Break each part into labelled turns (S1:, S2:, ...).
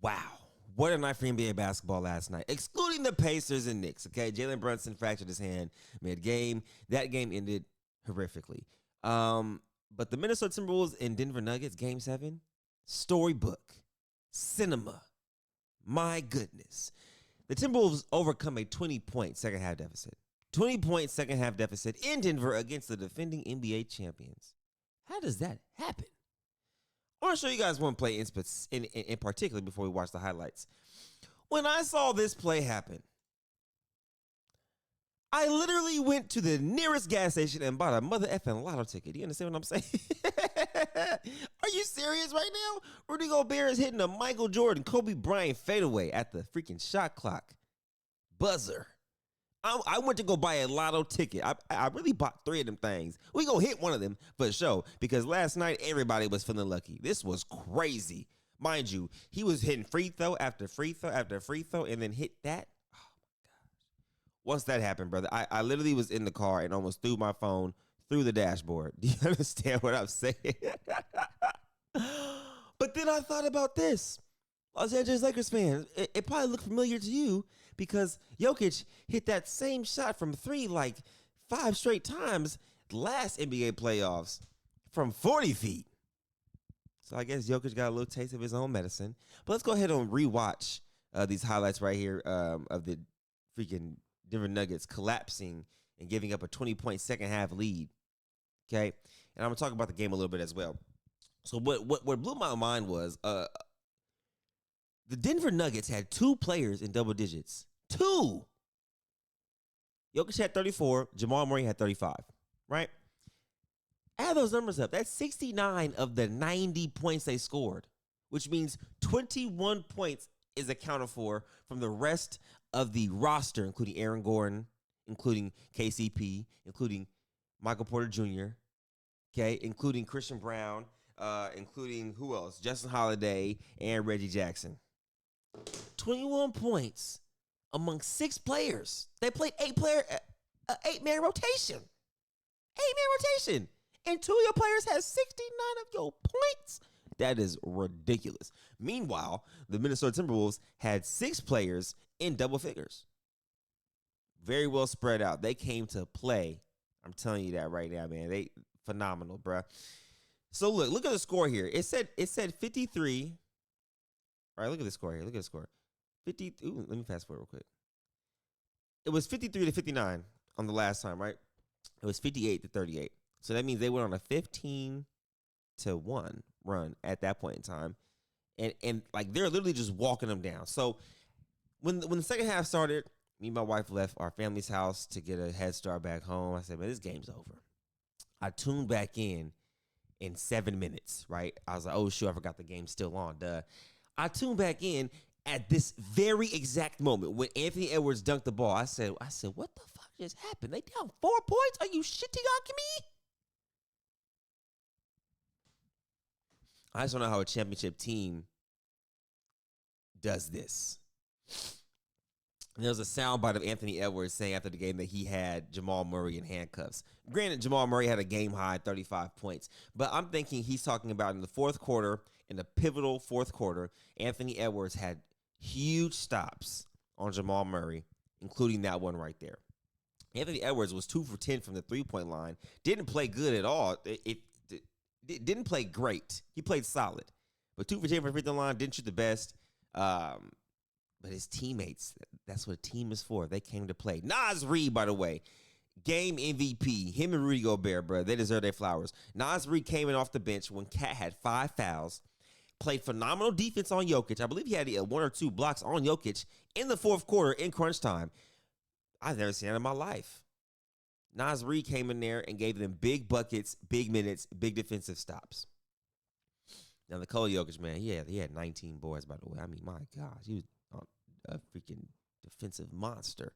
S1: Wow. What a night for NBA basketball last night, excluding the Pacers and Knicks. Okay, Jalen Brunson fractured his hand mid-game. That game ended horrifically. But the Minnesota Timberwolves and Denver Nuggets, Game 7, storybook, cinema. My goodness. The Timberwolves overcome a 20-point second-half deficit. 20-point second-half deficit in Denver against the defending NBA champions. How does that happen? I want to show you guys one play in particular before we watch the highlights. When I saw this play happen, I literally went to the nearest gas station and bought a mother effing lotto ticket. You understand what I'm saying? Are you serious right now? Rudy Gobert is hitting a Michael Jordan, Kobe Bryant fadeaway at the freaking shot clock buzzer. I went to go buy a lotto ticket. I really bought 3 of them things. We gonna hit one of them for sure because last night everybody was feeling lucky. This was crazy. Mind you, he was hitting free throw after free throw after free throw and then hit that. Oh my gosh. Once that happened, brother, I literally was in the car and almost threw my phone through the dashboard. Do you understand what I'm saying? But then I thought about this. Los Angeles Lakers fans, it probably looked familiar to you because Jokic hit that same shot from 3 like 5 straight times last NBA playoffs from 40 feet. So I guess Jokic got a little taste of his own medicine. But let's go ahead and rewatch these highlights right here of the freaking Denver Nuggets collapsing and giving up a 20-point second-half lead. Okay? And I'm going to talk about the game a little bit as well. So what blew my mind was the Denver Nuggets had 2 players in double digits. 2. Jokic had 34. Jamal Murray had 35. Right? Add those numbers up. That's 69 of the 90 points they scored, which means 21 points is accounted for from the rest of the roster, including Aaron Gordon, including KCP, including Michael Porter Jr., okay, including Christian Brown, including who else? Justin Holiday and Reggie Jackson. 21 points among 6 players. They played 8-man rotation. 8-man rotation. And 2 of your players has 69 of your points. That is ridiculous. Meanwhile, the Minnesota Timberwolves had 6 players in double figures. Very well spread out. They came to play. I'm telling you that right now, man. They phenomenal, bruh. So look at the score here. It said 53. All right, look at the score here. Look at the score. 50. Ooh, let me fast forward real quick. It was 53 to 59 on the last time, right? It was 58 to 38. So that means they went on a 15-1 run at that point in time. And like they're literally just walking them down. So when the second half started, me and my wife left our family's house to get a head start back home. I said, man, this game's over. I tuned back in 7 minutes, right? I was like, oh, shoot, I forgot the game's still on. Duh. I tuned back in at this very exact moment when Anthony Edwards dunked the ball. I said, what the fuck just happened? They down 4 points? Are you shitting on me? I just don't know how a championship team does this. And there was a soundbite of Anthony Edwards saying after the game that he had Jamal Murray in handcuffs. Granted, Jamal Murray had a game-high 35 points. But I'm thinking he's talking about in the fourth quarter, in the pivotal fourth quarter, Anthony Edwards had huge stops on Jamal Murray, including that one right there. Anthony Edwards was 2 for 10 from the three-point line. Didn't play good at all. It didn't play great. He played solid. But 2 for 10 from the free-throw line, didn't shoot the best. But his teammates, that's what a team is for. They came to play. Naz Reid, by the way, game MVP. Him and Rudy Gobert, bro, they deserve their flowers. Naz Reid came in off the bench when Cat had 5 fouls. Played phenomenal defense on Jokic. I believe he had 1 or 2 blocks on Jokic in the fourth quarter in crunch time. I've never seen that in my life. Naz Reid came in there and gave them big buckets, big minutes, big defensive stops. Now, Nikola Jokic, man, he had 19 boards, by the way. I mean, my gosh, he was a freaking defensive monster.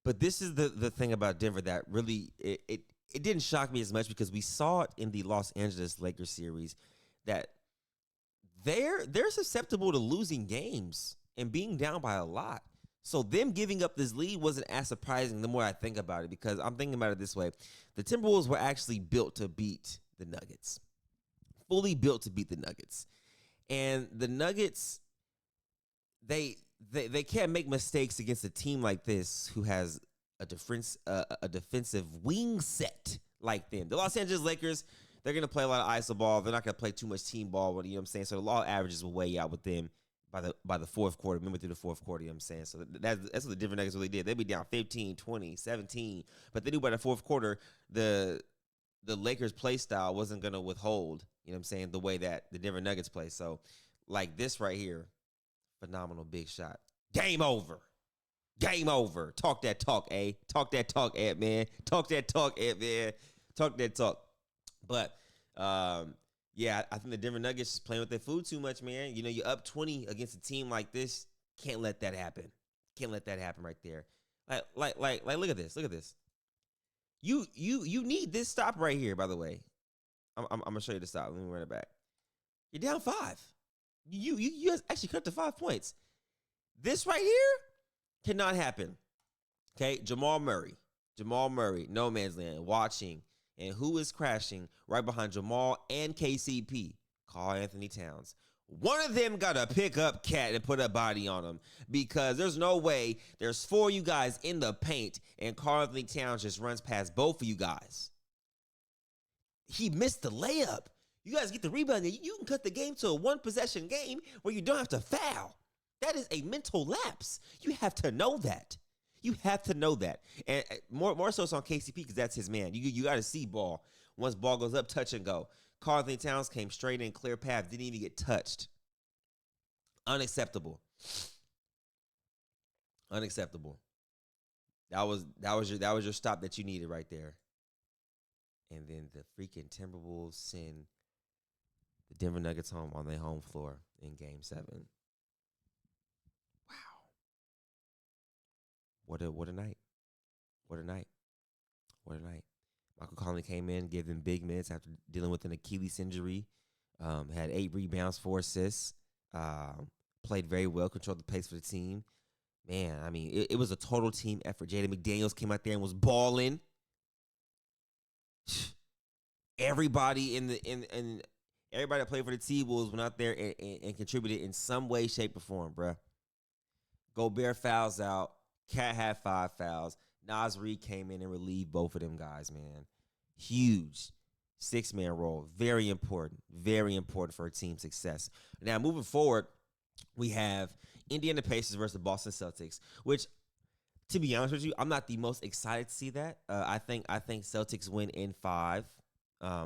S1: But this is the thing about Denver that really, it didn't shock me as much because we saw it in the Los Angeles Lakers series that they're susceptible to losing games and being down by a lot. So them giving up this lead wasn't as surprising the more I think about it, because I'm thinking about it this way. The Timberwolves were actually built to beat the Nuggets. Fully built to beat the Nuggets. And the Nuggets, they can't make mistakes against a team like this who has a defensive wing set like them. The Los Angeles Lakers, they're going to play a lot of iso ball. They're not going to play too much team ball, you know what I'm saying? So the law averages will weigh out with them by the fourth quarter. Remember, through the fourth quarter, you know what I'm saying? So that's what the Denver Nuggets really did. They'd be down 15, 20, 17. But they knew by the fourth quarter, the Lakers' play style wasn't going to withhold, you know what I'm saying, the way that the Denver Nuggets play. So, like this right here, phenomenal big shot. Game over. Game over. Talk that talk, A. Talk that talk, Ed, man. Talk that talk, Ed, man. Talk that talk. But, yeah, I think the Denver Nuggets is playing with their food too much, man. You know, you're up 20 against a team like this. Can't let that happen. Can't let that happen right there. Like, look at this. Look at this. You need this stop right here, by the way. I'm going to show you the stop. Let me run it back. You're down 5. You actually cut to 5 points. This right here cannot happen. Okay, Jamal Murray, no man's land, watching. And who is crashing right behind Jamal and KCP? Karl Anthony Towns. One of them got to pick up Cat and put a body on him, because there's no way there's 4 of you guys in the paint and Karl Anthony Towns just runs past both of you guys. He missed the layup. You guys get the rebound. You can cut the game to a 1-possession game where you don't have to foul. That is a mental lapse. You have to know that. You have to know that. And more so it's on KCP because that's his man. You got to see ball. Once ball goes up, touch and go. Karl Anthony Towns came straight in, clear path, didn't even get touched. Unacceptable. Unacceptable. That was your stop that you needed right there. And then the freaking Timberwolves send the Denver Nuggets home on their home floor in Game 7. Wow. What a night. What a night. What a night. Michael Conley came in, gave them big minutes after dealing with an Achilles injury. Had 8 rebounds, 4 assists. Played very well, controlled the pace for the team. Man, I mean, it was a total team effort. Jaden McDaniels came out there and was balling. Everybody everybody that played for the T-Wolves went out there and contributed in some way, shape, or form, bruh. Gobert fouls out. Cat had 5 fouls. Naz Reid came in and relieved both of them guys, man. Huge 6-man role. Very important. Very important for a team success. Now, moving forward, we have Indiana Pacers versus the Boston Celtics, which, to be honest with you, I'm not the most excited to see that. I think Celtics win in 5.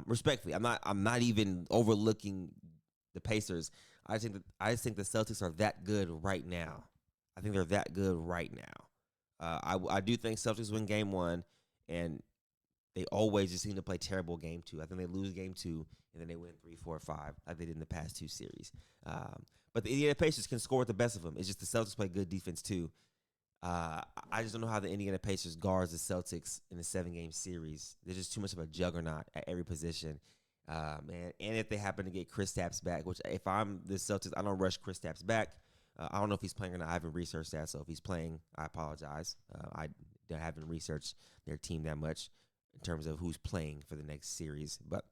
S1: Respectfully, I'm not even overlooking the Pacers. I just think the Celtics are that good right now. I think they're that good right now. I do think Celtics win Game 1, and they always just seem to play terrible Game 2. I think they lose Game 2, and then they win 3, 4, 5, like they did in the past 2 series. But the Indiana Pacers can score with the best of them. It's just the Celtics play good defense too. I just don't know how the Indiana Pacers guards the Celtics in a 7-game series. They're just too much of a juggernaut at every position. Man. And if they happen to get Kristaps back, which if I'm the Celtics, I don't rush Kristaps back. I don't know if he's playing or not. I haven't researched that. So if he's playing, I apologize. I haven't researched their team that much in terms of who's playing for the next series. But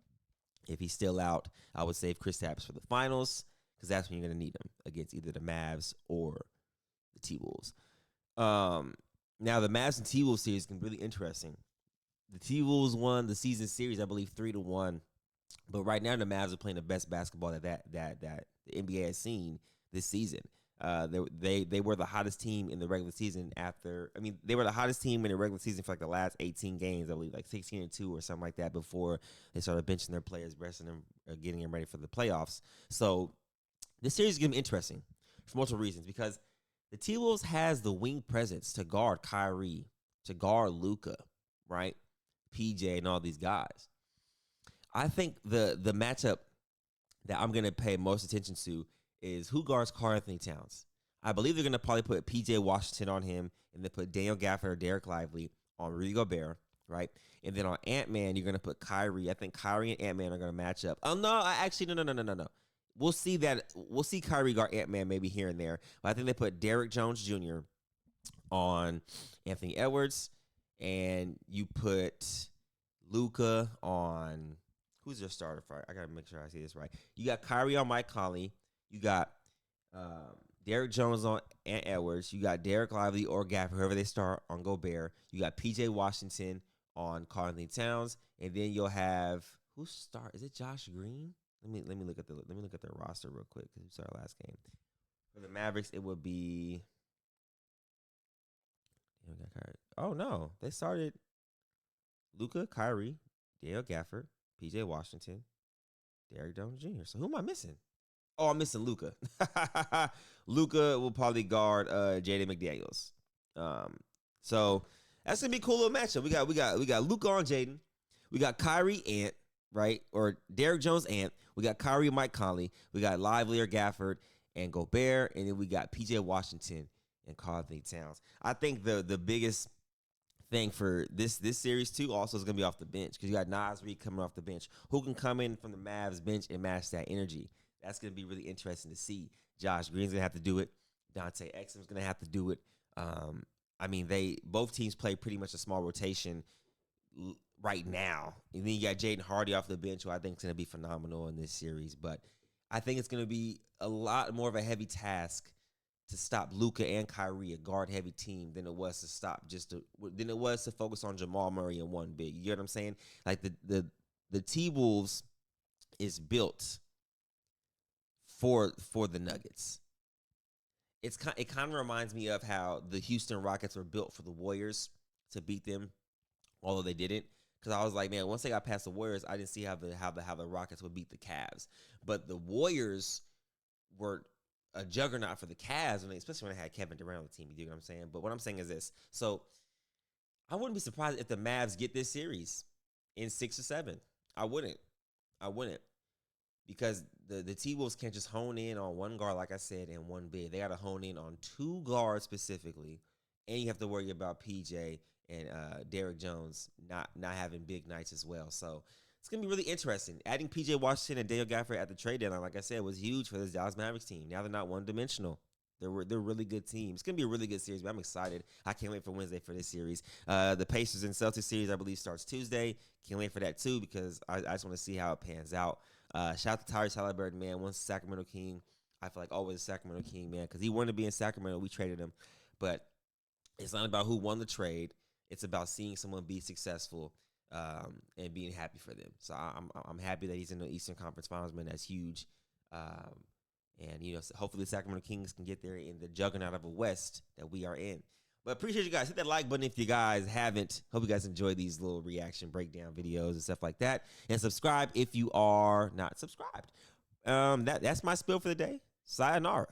S1: if he's still out, I would save Kristaps for the finals, because that's when you're going to need him against either the Mavs or the T-Wolves. Now, the Mavs and T-Wolves series can be really interesting. The T-Wolves won the season series, I believe, 3-1. But right now, the Mavs are playing the best basketball that the NBA has seen this season. They were the hottest team in the regular season they were the hottest team in the regular season for like the last 18 games, I believe, like 16-2 or something like that, before they started benching their players, resting them, getting them ready for the playoffs. So this series is going to be interesting for multiple reasons, because the T-Wolves has the wing presence to guard Kyrie, to guard Luka, right? PJ and all these guys. I think the matchup that I'm going to pay most attention to is who guards Karl Anthony Towns. I believe they're going to probably put PJ Washington on him, and then put Daniel Gafford or Derek Lively on Rudy Gobert, right? And then on Ant-Man, you're going to put Kyrie. I think Kyrie and Ant-Man are going to match up. Oh, no, no. We'll see that. We'll see Kyrie guard Ant-Man maybe here and there. But I think they put Derrick Jones Jr. on Anthony Edwards, and you put Luka on, who's your starter for? I got to make sure I say this right. You got Kyrie on Mike Conley. You got Derek Jones on and Edwards. You got Derek Lively or Gafford, whoever they start on Gobert. You got PJ Washington on Karl-Anthony Towns, and then you'll have who start? Is it Josh Green? Let me look at their roster real quick because we started last game. For the Mavericks, it would be. Oh no, they started Luka, Kyrie, Dale Gafford, PJ Washington, Derek Jones Jr. So who am I missing? Oh, I'm missing Luka. Luka will probably guard Jaden McDaniels. So that's gonna be a cool little matchup. We got Luka on Jaden. We got Kyrie Ant, right? Or Derek Jones Ant. We got Kyrie Mike Conley. We got Lively or Gafford and Gobert, and then we got PJ Washington and Karl-Anthony Towns. I think the biggest thing for this series too also is gonna be off the bench because you got Naz Reid coming off the bench. Who can come in from the Mavs bench and match that energy? That's gonna be really interesting to see. Josh Green's gonna have to do it. Dante Exum's gonna have to do it. I mean, both teams play pretty much a small rotation right now. And then you got Jaden Hardy off the bench, who I think is gonna be phenomenal in this series. But I think it's gonna be a lot more of a heavy task to stop Luka and Kyrie, a guard-heavy team, than it was to focus on Jamal Murray and one big. You get what I'm saying? Like the T-Wolves is built for the Nuggets. It kind of reminds me of how the Houston Rockets were built for the Warriors to beat them, although they didn't. Because I was like, man, once they got past the Warriors, I didn't see how the Rockets would beat the Cavs. But the Warriors were a juggernaut for the Cavs, especially when they had Kevin Durant on the team. You dig what I'm saying? But what I'm saying is this. So I wouldn't be surprised if the Mavs get this series in 6 or 7. I wouldn't. Because the T-Wolves can't just hone in on one guard, like I said, and one big. They got to hone in on 2 guards specifically, and you have to worry about PJ and Derek Jones not having big nights as well. So it's going to be really interesting. Adding PJ Washington and Dale Gafford at the trade deadline, like I said, was huge for this Dallas Mavericks team. Now they're not one-dimensional. They're a really good team. It's going to be a really good series, but I'm excited. I can't wait for Wednesday for this series. The Pacers and Celtics series, I believe, starts Tuesday. Can't wait for that, too, because I just want to see how it pans out. Shout out to Tyrese Halliburton, man. Once Sacramento King, I feel like always a Sacramento King, man, because he wanted to be in Sacramento. We traded him. But it's not about who won the trade. It's about seeing someone be successful and being happy for them. So I'm happy that he's in the Eastern Conference Finals, man. That's huge. And, hopefully the Sacramento Kings can get there in the juggernaut of a West that we are in. But appreciate you guys. Hit that like button if you guys haven't. Hope you guys enjoy these little reaction breakdown videos and stuff like that. And subscribe if you are not subscribed. That's my spiel for the day. Sayonara.